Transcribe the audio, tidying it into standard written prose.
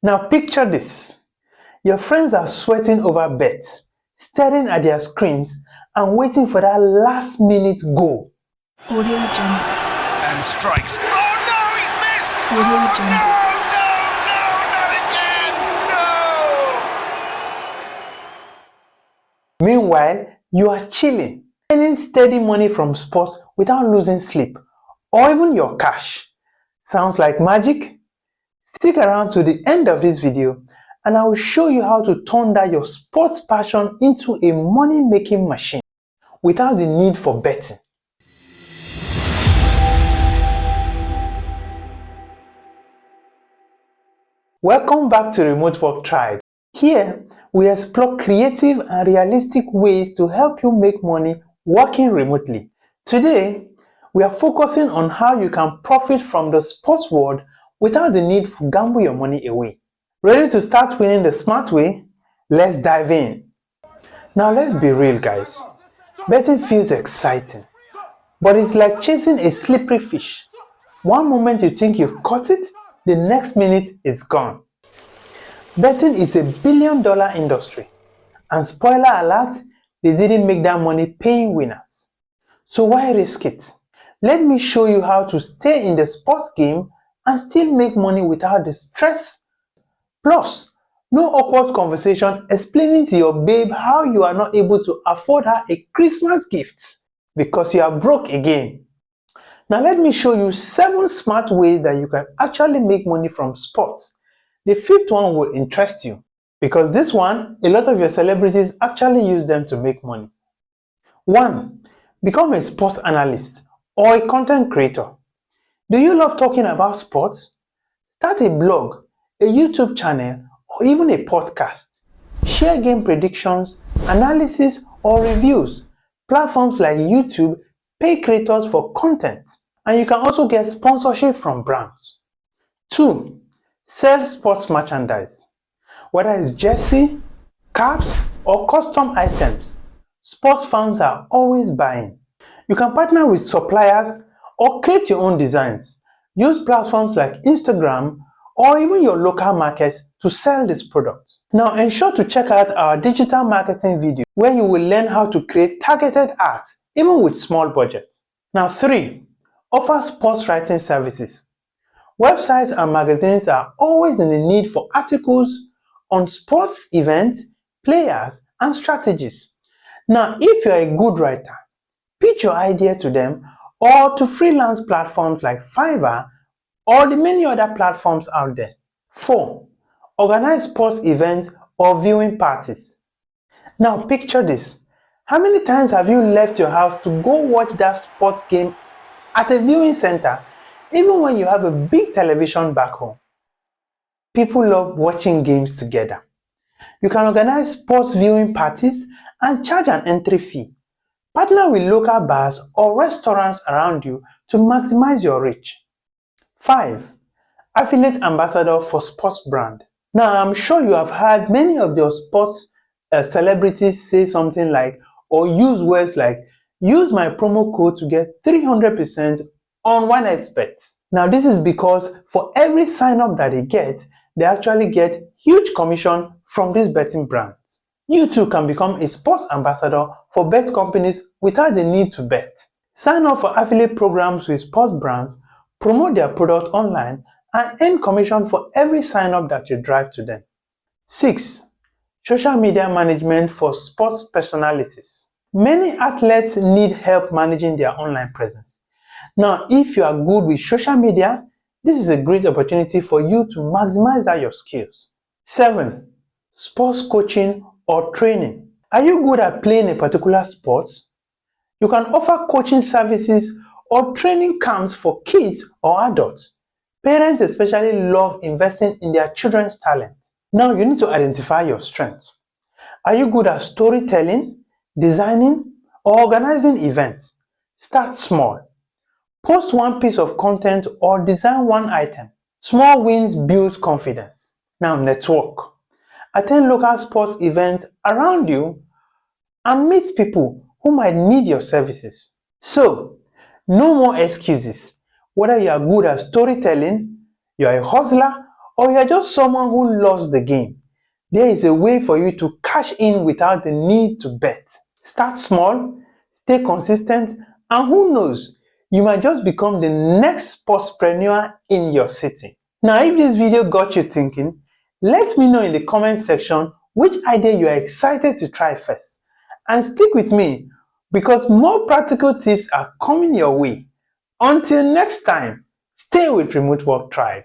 Now picture this. Your friends are sweating over bets, staring at their screens and waiting for that last minute goal. Audio Jungle. And strikes. Oh no, he's missed! Audio Jungle. No, not again! No! Meanwhile, you are chilling, earning steady money from sports without losing sleep or even your cash. Sounds like magic? Stick around to the end of this video and I will show you how to turn that your sports passion into a money-making machine without the need for betting. Welcome back to Remote Work Tribe. Here, we explore creative and realistic ways to help you make money working remotely. Today, we are focusing on how you can profit from the sports world without the need to gamble your money away. Ready to start winning the smart way? Let's dive in. Now let's be real, guys. Betting feels exciting, but it's like chasing a slippery fish. One moment you think you've caught it, the next minute it's gone. Betting is a billion-dollar industry, and spoiler alert, they didn't make that money paying winners. So why risk it? Let me show you how to stay in the sports game and still make money without the stress. Plus, no awkward conversation explaining to your babe how you are not able to afford her a Christmas gift because you are broke again. Now let me show you 7 smart ways that you can actually make money from sports. The 5th one will interest you because this one, a lot of your celebrities actually use them to make money. 1. Become a sports analyst or a content creator. Do you love talking about sports? Start a blog, a YouTube channel, or even a podcast. Share game predictions, analysis, or reviews. Platforms like YouTube pay creators for content, and you can also get sponsorship from brands. 2. Sell sports merchandise. Whether it's jersey, caps, or custom items, sports fans are always buying. You can partner with suppliers or create your own designs. Use platforms like Instagram or even your local markets to sell this product. Now ensure to check out our digital marketing video where you will learn how to create targeted ads even with small budgets. Now 3. Offer sports writing services. Websites and magazines are always in the need for articles on sports events, players, and strategies. Now if you're a good writer, pitch your idea to them or to freelance platforms like Fiverr or the many other platforms out there. 4. Organize sports events or viewing parties. Now picture this. How many times have you left your house to go watch that sports game at a viewing center, even when you have a big television back home? People love watching games together. You can organize sports viewing parties and charge an entry fee. Partner with local bars or restaurants around you to maximize your reach. 5. Affiliate ambassador for sports brand. Now I'm sure you have heard many of your sports celebrities say something like or use words like use my promo code to get 300% on one expert. Now this is because for every sign up that they get, they actually get huge commission from these betting brands. You too can become a sports ambassador for bet companies without the need to bet. Sign up for affiliate programs with sports brands, promote their product online, and earn commission for every sign up that you drive to them. 6. Social media management for sports personalities. Many athletes need help managing their online presence. Now, if you are good with social media, this is a great opportunity for you to maximize out your skills. 7. Sports coaching or training. Are you good at playing a particular sport? You can offer coaching services or training camps for kids or adults. Parents especially love investing in their children's talent. Now you need to identify your strengths. Are you good at storytelling, designing, or organizing events? Start small. Post one piece of content or design one item. Small wins build confidence. Now network. Attend local sports events around you and meet people who might need your services. So, no more excuses. Whether you are good at storytelling, you are a hustler, or you're just someone who loves the game, there is a way for you to cash in without the need to bet. Start small, stay consistent, and who knows, you might just become the next sportspreneur in your city. Now, if this video got you thinking, let me know in the comment section which idea you are excited to try first. And stick with me because more practical tips are coming your way. Until next time, stay with Remote Work Tribe.